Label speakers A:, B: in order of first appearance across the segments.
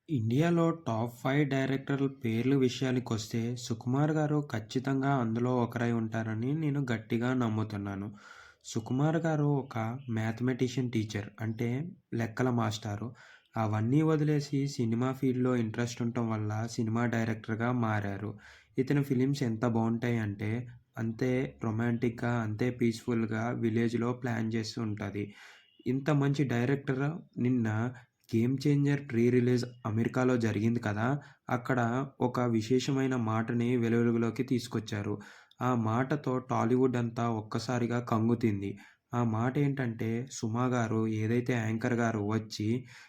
A: ఇండియాలో టాప్ 5 డైరెక్టర్ల పేర్ల విషయానికొస్తే 'సుకుమార్' గారు ఖచ్చితంగా అందులో ఒకరై ఉంటారని నేను గట్టిగా నమ్ముతున్నాను. 'సుకుమార్' గారు ఒక మ్యాథమెటిషియన్ టీచర్. అంటే లెక్కల మాస్టారు. అవన్నీ వదిలేసి సినిమా ఫీల్డ్‌లో ఇంట్రెస్ట్ ఉండటం వల్ల సినిమా డైరెక్టర్‌గా మారారు. ఇతని ఫిల్మ్స్ ఎంత బావుంటాయంటే అంతే రొమాంటిక్‌గా, అంతే పీస్‌ఫుల్‌గా విలేజ్‌లో ప్లాన్ చేసి ఉంటది. ఇంత మంచి డైరెక్టర్ నిన్న 'గేమ్ చేంజర్' ప్రీ రిలీజ్ అమెరికాలో జరిగింది కదా! అక్కడ ఒక విశేషమైన మాటని వెలుగులోకి తీసుకొచ్చారు. ఆ మాటతో టాలీవుడ్ అంతా ఒక్కసారిగా కంగుతింది. ఆ మాటేంటంటే 'సుమ' గారు ఏదైతే యాంకర్ గారు వచ్చి,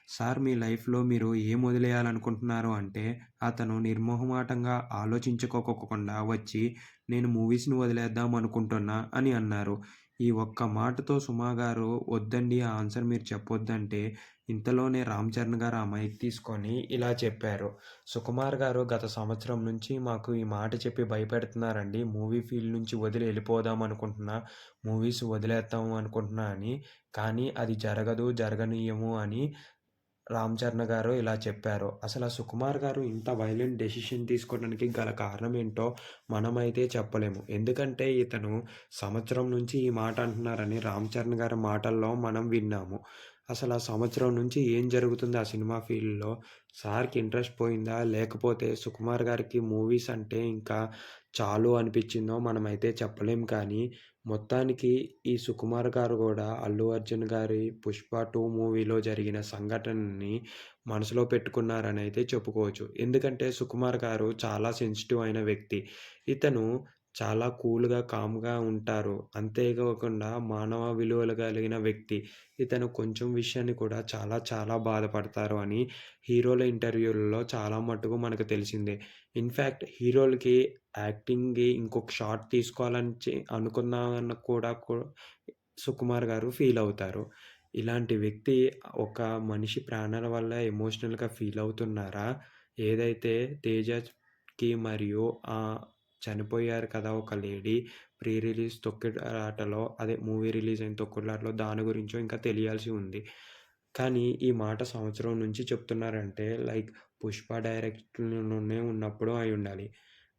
A: "సార్ మీ లైఫ్‌లో మీరు ఏం వదిలేయాలనుకుంటున్నారు" అంటే అతను నిర్మొహమాటంగా ఆలోచించుకోకుండా వచ్చి, "నేను మూవీస్‌ని వదిలేద్దాం అనుకుంటున్నా" అని అన్నారు. ఈ ఒక్క మాటతో 'సుమ' గారు "వద్దండి ఆ ఆన్సర్ మీరు చెప్పొద్దంటే" ఇంతలోనే 'రామ్ చరణ్' గారు ఆ మైక్ తీసుకొని ఇలా చెప్పారు. 'సుకుమార్' గారు గత సంవత్సరం నుంచి మాకు ఈ మాట చెప్పి భయపెడుతున్నారండి. మూవీ ఫీల్డ్ నుంచి వదిలి ఎళ్ళిపోదాం అనుకుంటున్నా. మూవీస్ వదిలేద్దాం అనుకుంటున్నా అని. కానీ అది జరగదు, జరగనియ్యము అని 'రామ్ చరణ్' గారు ఇలా చెప్పారు. అసల 'సుకుమార్' గారు ఇంత వైలెంట్ డెసిషన్ తీసుకోవడానికి గల కారణం ఏంటో మనమైతే చెప్పలేము. ఎందుకంటే ఇతను సంవత్సరం నుంచి ఈ మాట అంటున్నారని 'రామ్ చరణ్' గారి మాటల్లో మనం విన్నాము. అసల సంవత్సరం నుంచి ఏం జరుగుతుంది ఆ సినిమా ఫీల్డ్‌లో? సార్‌కి ఇంట్రెస్ట్ పోయిందా? లేకపోతే 'సుకుమార్' గారికి మూవీస్ అంటే ఇంకా చాలు అనిపిచ్చిందో మనమైతే చెప్పలేం కానీ, మొత్తానికి ఈ 'సుకుమార్' గారు గూడా 'అల్లు అర్జున్' గారి 'పుష్ప 2' మూవీలో జరిగిన సంఘటనని మనసులో పెట్టుకున్నారనైతే చెప్పుకోవచ్చు. ఎందుకంటే 'సుకుమార్' గారు చాలా సెన్సిటివ్ అయిన వ్యక్తి. ఇతను చాలా కూల్‌గా, కామ్‌గా ఉంటారు. అంతేకాకుండా మానవ విలువలు కలిగిన వ్యక్తి. ఇతను కొంచెం విషయాన్ని కూడా చాలా చాలా బాధపడతారు అని హీరోల ఇంటర్వ్యూలలో చాలా మట్టుకు మనకు తెలిసిందే. ఇన్‌ఫాక్ట్ హీరోలకి యాక్టింగ్‌కి ఇంకొక షాట్ తీసుకోవాలని అనుకున్నామన్న కూడా సుకుమార్ గారు ఫీల్ అవుతారు. ఇలాంటి వ్యక్తి ఒక మనిషి ప్రాణాల వల్ల ఎమోషనల్‌గా ఫీల్ అవుతున్నారా? ఏదైతే 'తేజకి' మరియు చనిపోయారు కదా! ఒక లేడీ ప్రీ రిలీజ్ తొక్కిసలాటలో అదే మూవీ రిలీజ్ అయిన తొక్కుడులాటలో దాని గురించో ఇంకా తెలియాల్సి ఉంది. కానీ ఈ మాట సంవత్సరం నుంచి చెప్తున్నారంటే లైక్ 'పుష్ప' డైరెక్షన్‌లోనే ఉన్నప్పుడు అయ్యుండాలి.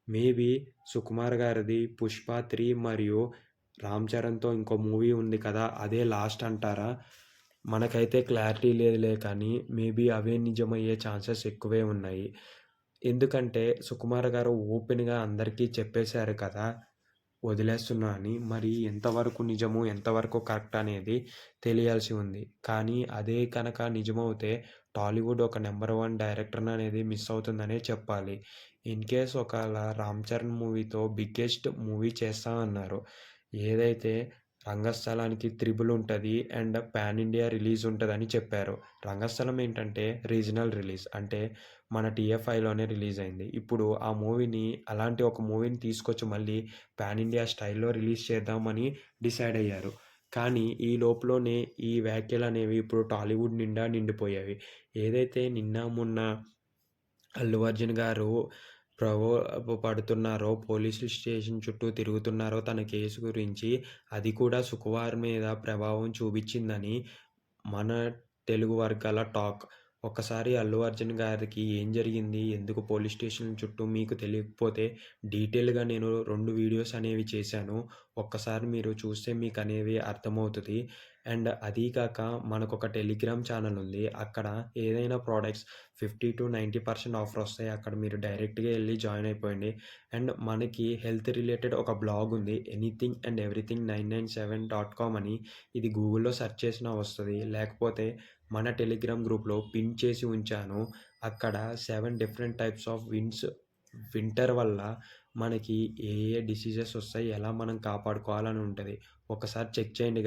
A: మేబీ 'సుకుమార్' గారిది 'పుష్ప 3' మరియు 'రామ్ చరణ్‌తో' ఇంకో మూవీ ఉంది కదా! అదే లాస్ట్ అంటారా? మనకైతే క్లారిటీ లేదులే కానీ మేబీ అవే నిజమయ్యే ఛాన్సెస్ ఎక్కువే ఉన్నాయి. ఎందుకంటే 'సుకుమార్' గారు ఓపెన్‌గా అందరికీ చెప్పేశారు కదా! వదిలేస్తున్నా అని. మరి ఎంతవరకు నిజము, ఎంతవరకు కరెక్ట్ అనేది తెలియాల్సి ఉంది. కానీ అదే కనుక నిజమవుతే టాలీవుడ్ ఒక నంబర్ 1 డైరెక్టర్‌ననేది మిస్ అవుతుందనే చెప్పాలి. ఇన్‌కేస్ ఒకేళ 'రామ్ చరణ్' మూవీతో బిగ్గెస్ట్ మూవీ చేస్తా అన్నారు. ఏదైతే రంగస్థలానికి త్రిబుల్ ఉంటది అండ్ పాన్ ఇండియా రిలీజ్ ఉంటదని చెప్పారు. రంగస్థలం ఏంటంటే రీజనల్ రిలీజ్. అంటే మన టీఎఫ్ఐలోనే రిలీజ్ అయింది. ఇప్పుడు ఆ మూవీని అలాంటి ఒక మూవీని తీసుకొచ్చి మళ్ళీ పాన్ ఇండియా స్టైల్‌లో రిలీజ్ చేద్దామని డిసైడ్ అయ్యారు. కానీ ఈ లోపులోనే ఈ వ్యాఖ్యలనేవి ఇప్పుడు టాలీవుడ్ నిండా నిండిపోయాయి. ఏదైతే నిన్న మొన్న అల్లు అర్జున్ గారు పడుతున్నారో, పోలీస్ స్టేషన్ చుట్టూ తిరుగుతున్నారో తన కేసు గురించి, అది కూడా సుకుమార్ మీద ప్రభావం చూపిచ్చిందని మన తెలుగు వర్గాల టాక్. ఒక్కసారి అల్లు అర్జున్ గారికి ఏం జరిగింది? ఎందుకు పోలీస్ స్టేషన్ చుట్టూ మీకు తెలియకపోతే డీటెయిల్‌గా నేను 2 వీడియోస్ అనేవి చేశాను. ఒక్కసారి మీరు చూస్తే మీకనేవి అర్థమవుతది. అండ్ అదీ కాక మనకొక టెలిగ్రామ్ ఛానెల్ ఉంది. అక్కడ ఏదైనా ప్రొడక్ట్స్ 50-90% ఆఫర్ వస్తాయి. అక్కడ మీరు డైరెక్ట్‌గా ఎళ్లి జాయిన్ అయిపోండి. అండ్ మనకి హెల్త్ రిలేటెడ్ ఒక బ్లాగ్ ఉంది. ఎనీథింగ్ అండ్ ఎవ్రీథింగ్ 997.com అని. ఇది గూగుల్‌లో సెర్చ్ చేసినా వస్తది. లేకపోతే మన టెలిగ్రామ్ గ్రూప్‌లో పిన్ చేసి ఉంచాను. అక్కడ 7 డిఫరెంట్ టైప్స్ ఆఫ్ వింటర్ వల్ల మనకి ఏ ఏ డిసీజెస్ వస్తాయి, ఎలా మనం కాపాడుకోవాలని ఉంటది. ఒకసారి చెక్ చేయండి.